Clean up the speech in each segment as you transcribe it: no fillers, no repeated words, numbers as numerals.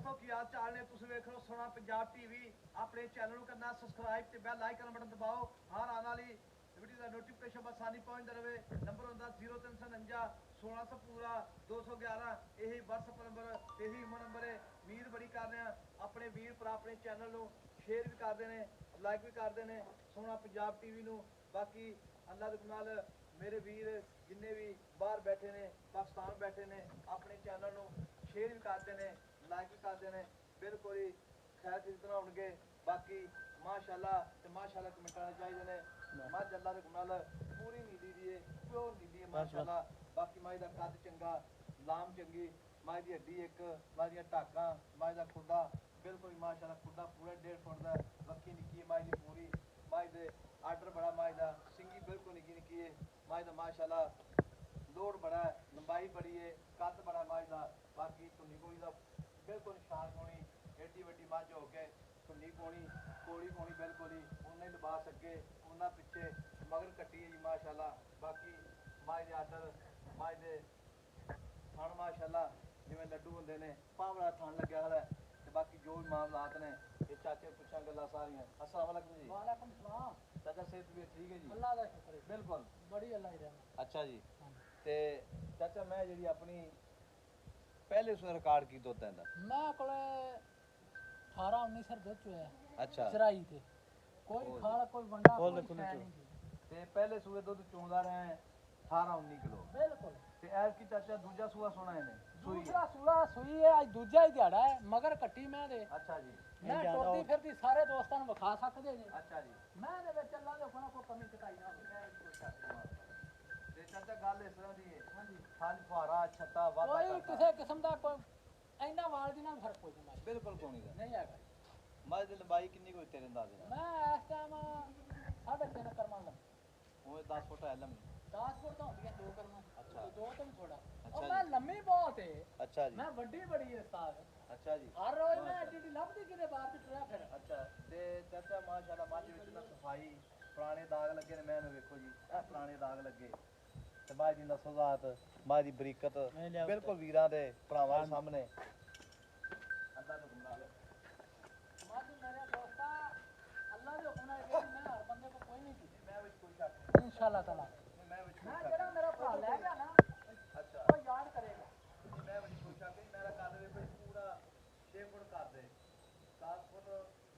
ਦੋਸਤੋ ਕੀ ਹਾਲ ਚਾਲ ਨੇ ਤੁਸੀਂ ਵੇਖ ਰਹੇ ਹੋ ਸੋਹਣਾ ਪੰਜਾਬ ਟੀਵੀ ਆਪਣੇ ਚੈਨਲ ਨੂੰ ਕਰਨਾ ਸਬਸਕ੍ਰਾਈਬ ਤੇ ਬੈਲ ਆਈਕਨ ਬਟਨ ਦਬਾਓ ਹਰ ਆਉਣ ਵਾਲੀ ਵੀਡੀਓ ਦਾ ਨੋਟੀਫਿਕੇਸ਼ਨ ਬਸਾਨੀ ਪਹੁੰਚਦਾ ਰਹੇ ਨੰਬਰ ਹੁੰਦਾ 0349 1600 ਪੂਰਾ 211 ਇਹੀ WhatsApp ਨੰਬਰ ਇਹੀ ਈਮੋ ਨੰਬਰ ਹੈ ਉਮੀਦ ਬੜੀ ਕਰਦੇ ਆ ਆਪਣੇ ਵੀਰ ਭਰਾ ਆਪਣੇ ਚੈਨਲ ਨੂੰ ਸ਼ੇਅਰ ਵੀ ਕਰਦੇ ਨੇ ਲਾਈਕ ਵੀ ਕਰਦੇ ਨੇ ਸੋਹਣਾ ਪੰਜਾਬ ਟੀਵੀ ਨੂੰ ਬਾਕੀ ਅੱਲਾ ਦੇ ਨਾਲ ਮੇਰੇ ਵੀਰ ਜਿੰਨੇ ਵੀ ਬਾਹਰ ਬੈਠੇ ਨੇ ਪਾਕਿਸਤਾਨ ਬੈਠੇ ਨੇ ਆਪਣੇ ਚੈਨਲ ਨੂੰ शेयर भी करते हैं लाइक भी करते हैं बिल्कुल ही खैर खरीदना होंगे बाकी माशाल्लाह ते माशाल्लाह कमेंट आने चाहिए ने मझ अल्लाह दे नाल पूरी नीली दी है प्योर नीली है माशाल्लाह बाकी माई दा कद चंगा लाम चंगी माई दी हड्डी एक माई दी टाकां माई दा खुदा बिल्कुल माशाल्लाह खुदा पूरा 1.5 फुट दा बक्की निक्की है माई दी पूरी माई दे आर्डर बड़ा माई दा सिंगी बिल्कुल निक्की निक्की है माई दा माशाल्लाह लोड बड़ा है लंबाई बड़ी है कद बड़ा माई दा बाकी धुनी कोली का बिल्कुल शान होनी एडी वड्डी मझ हो के धुनी पोनी कोली पोनी बिल्कुल ही उन्हें लिबास अगे उन्हें पिछे मगर कट्टी है जी माशाल्लाह बाकी माई दे आर्डर माई दे थन माशाल्लाह जिवें लड्डू होंदे ने भावड़ा थन लग्या है ते बाकी जो भी मामलात ने ये चाचे पुछां गल्लां सारियां अस्सलाम वालेकुम जी वालेकुम सलाम चाचा सेहत भी ठीक है जी अल्लाह दा शुक्र है बिल्कुल बड़ी अल्लाह दी रहमत अच्छा जी ते चाचा मैं जेडी अपनी पहले उसने रिकॉर्ड की दुध दा मैं कोले 18 19 सर दुध चोया अच्छा चराई थे कोई खाला कोई वंडा कोई नहीं ते पहले सूए दुध चोंदा रहे 18 19 किलो बिल्कुल ते ऐस की चाचा दूजा सूआ सोना है ने दूसरा सूआ सुई है आज दूजा ही दिहाड़ा है मगर कट्टी मैं दे अच्छा जी मैं टोटी फिरदी सारे दोस्तां नु विखा सकदे जी अच्छा जी मैं दे विच अल्लाह दे कोना कोई कमी कटाई ना मैं ते चाचा गल इस तरह दी है हां जी खाल फुहारा छत्ता वादा कोई किसी किस्म दा कोई इन्ना वाल दी ना फर्क कोई नहीं बिल्कुल कोई नहीं हैगा मझ दी लंबाई कितनी कोई तेरे अंदाजे नाल मैं इस टाइम 3.5 करमा दा ओए 10 फुट है लंबी 10 फुट तो होंदी है 2 करमा अच्छा दो तो भी थोड़ा और मैं लंबी बहुत है अच्छा जी मैं बड़ी बड़ी है उस्ताद अच्छा जी हर रोज मैं एडी लभदी किते बाहर ते टुरा फिर अच्छा ते चाचा माशाल्लाह मझ विच ना सफाई पुराने दाग लगे ने मैनू देखो जी आ पुराने दाग लगे ते मां दी नस्लजात मां दी बरीकत बिल्कुल वीरां दे भरावां दे सामने अल्लाह दा गुनाह मां दी मेरे दोस्ता अल्लाह दे हुक्म नाल मैं हर बंदे को कोई नहीं की मैं विच कोई शक नहीं इंशाअल्लाह ताला मैं जेड़ा मेरा भरा ले गया ना अच्छा वो याद करेगा मैं विच कोई शक नहीं मेरा कद वे कोई पूरा 6 फुट कर दे 7 फुट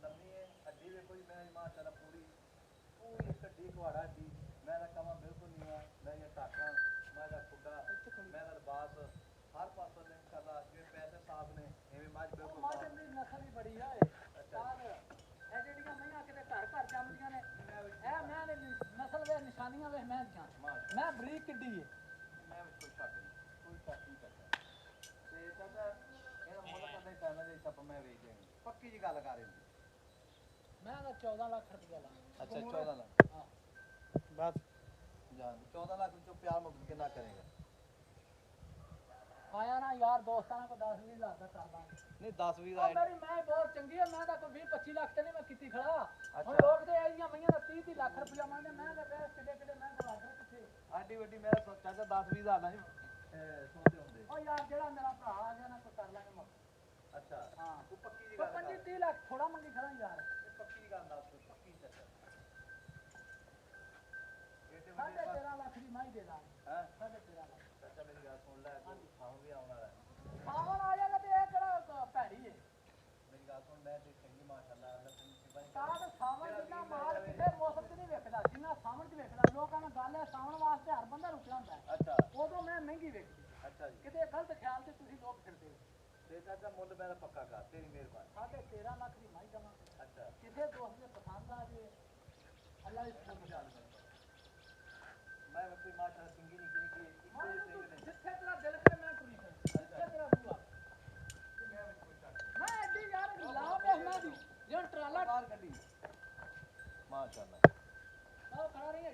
लंबी है हड्डी वे कोई मैं माशाल्लाह पूरी पूरी एक हड्डी कुहाड़ा हड्डी मैं कमा बिल्कुल नहीं है मैं ये टाका मैं खुदा मैं लिबास हर पासों ने इंशाल्लाह जो पैसे साफ ने एवें मज बिल्कुल मज दी नस्ल भी बड़ी है अच्छा ए जेड़ियां मैयां किते घर घर जमदियां ने ए मैं नस्ल वे निशानियां वे मैं दियां मैं बरीक किड्डी है मैं कोई शक नहीं करता ते चाचा ए मुल्क दे कहने दे सब मैं वेच देनी पक्की जी गल कर रही मैं 14 लाख रुपया ला अच्छा 14 लाख हां बस जान 14 लाख जो प्यार मुक्त कितना करेगा आया ना यार दोस्तां को 10 20 लाख का कर दांगे नहीं 10 20 लाख मेरी मैं बहुत चंगी है मैं तो 20 25 लाख ते नहीं मैं किती खड़ा हुन लोग ते आईयां मईयां दा 30 30 लाख रुपया मांगदे मैं ते किडे मैं दवादा किथे आडी वड्डी मेरा चाचा 10 20 हज़ार नहीं सोचते होंदे ओ यार जेड़ा मेरा भरा आ गया ना कोई कर लांगे मुक्त अच्छा हां तू पक्की जी गल 25 30 लाख थोड़ा मंगी खड़ा यार ये पक्की गल दस पक्की चाचा 13.5 लाख की माई दे दा हैं 13.5 लाख चाचा मेरी गल सुन ले खाऊं भी आउण वाला है सावन आ जाएगा तो ये केड़ा भैड़ी है मेरी गल सुन मैं ते चंगी माशाल्लाह अल्लाह तुम सिफाई साथ सावन जिन्ना माल किथे मौसम च नहीं वेखदा जिन्ना सावन च वेखदा लोकां ने गल है सावन वास्ते हर बंदा रुकना हुंदा है अच्छा उदों मैं महंगी वेखदी अच्छा जी किते गलत ख्याल ते तुसी लोग फिरदे ते चाचा मुੱਲ मेरा पक्का कर तेरी मेहरबानी 13.5 लाख की माई दवा अच्छा किथे दोस्त ने पसंद आ जे अल्लाह इस को जान मैं कोई माशाल्लाह सिंगी नहीं की जिथे तेरा दिल करे मैं पूरी कर जिथे तेरा बुआ मैं एडी यार लाभ है ना दी जो ट्राला बाहर गड्डी माशाल्लाह आओ खड़ा रही है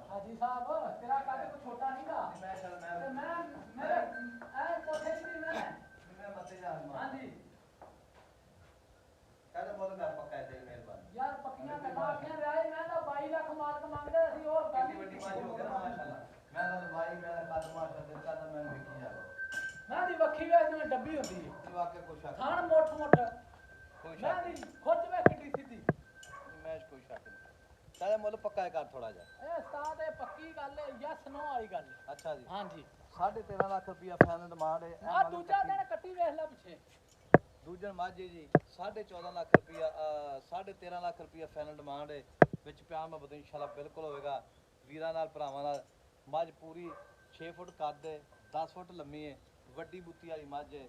हाजी साहब तेरा काटे को छोटा नहीं था मैं मेरे ऐ कोठे की मैं मत जा हां जी कहते बोल कर पक्का है तेरी मेहरबानी यार पक्कियां गल्लां आखियां राय मैं तो 22 लाख मालक मांगदे सी और ਐਡੀ ਵੱਡੀ ਮਾਜ ਹੋ ਗਿਆ ਮਾਸ਼ਾਅੱਲਾ ਮੈਂ ਤਾਂ ਭਾਈ ਮੇਰਾ ਕੱਦ ਮਾਸ਼ਾਅੱਲਾ ਦਿੱਤਾ ਤਾਂ ਮੈਂ ਵੇਖੀ ਜਾ ਮੈਂ ਦੀ ਵੱਖੀ ਵੇ ਜਿਵੇਂ ਡੱਬੀ ਹੁੰਦੀ ਹੈ ਇਹ ਵਾਕਿਆ ਕੋਈ ਸ਼ੱਕ ਥਾਣ ਮੋਠ ਮੋਠ ਕੋਈ ਮੈਂ ਸ਼ੱਕ ਦੀ ਖੁਦ ਵੇ ਕਿੱਡੀ ਸਿੱਧੀ ਮੈਂ ਕੋਈ ਸ਼ੱਕ ਨਹੀਂ ਸਾਡਾ ਮੁੱਲ ਪੱਕਾ ਕਰ ਥੋੜਾ ਜਿਹਾ ਇਹ ਉਸਤਾਦ ਇਹ ਪੱਕੀ ਗੱਲ ਹੈ ਯਸ ਨੋ ਵਾਲੀ ਗੱਲ ਹੈ ਅੱਛਾ ਜੀ ਹਾਂਜੀ 13.5 ਲੱਖ ਰੁਪਇਆ ਫਾਈਨਲ ਡਿਮਾਂਡ ਹੈ ਆ ਦੂਜਾ ਦਿਨ ਕੱਟੀ ਵੇਖ ਲੈ ਪਿੱਛੇ ਦੂਜਨ ਮਾਝੇ ਜੀ 14.5 ਲੱਖ ਰੁਪਇਆ 13.5 ਲੱਖ ਰੁਪਇਆ ਫਾਈਨਲ ਡਿਮਾਂਡ ਹੈ ਵਿੱਚ ਪਿਆਰ ਮੁਹੱਬਤ ਇਨਸ਼ਾਅੱਲਾ ਬਿਲਕੁਲ ਹੋਵੇਗਾ ਵੀਰਾਂ ਨਾਲ ਭਰਾਵਾਂ ਨਾਲ ਮੱਝ ਪੂਰੀ 6 ਫੁੱਟ ਕੱਦ ਹੈ 10 ਫੁੱਟ ਲੰਮੀ ਹੈ ਵੱਡੀ ਬੁੱਤੀ ਵਾਲੀ ਮੱਝ ਹੈ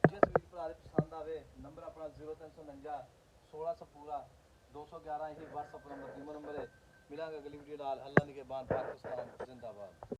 ਜਿਸ ਵੀਰ ਭਰਾ ਦੇ ਪਸੰਦ ਆਵੇ ਨੰਬਰ ਆਪਣਾ 0349 1600 ਪੂਰਾ 211 ਇਹ WhatsApp ਨੰਬਰ ਈਮੋ ਨੰਬਰ ਹੈ ਮਿਲਾਂਗੇ ਅਗਲੀ ਵੀਡੀਓ ਨਾਲ ਅੱਲਾ ਨਿਗਹਿਬਾਨ ਪਾਕਿस्तान जिंदाबाद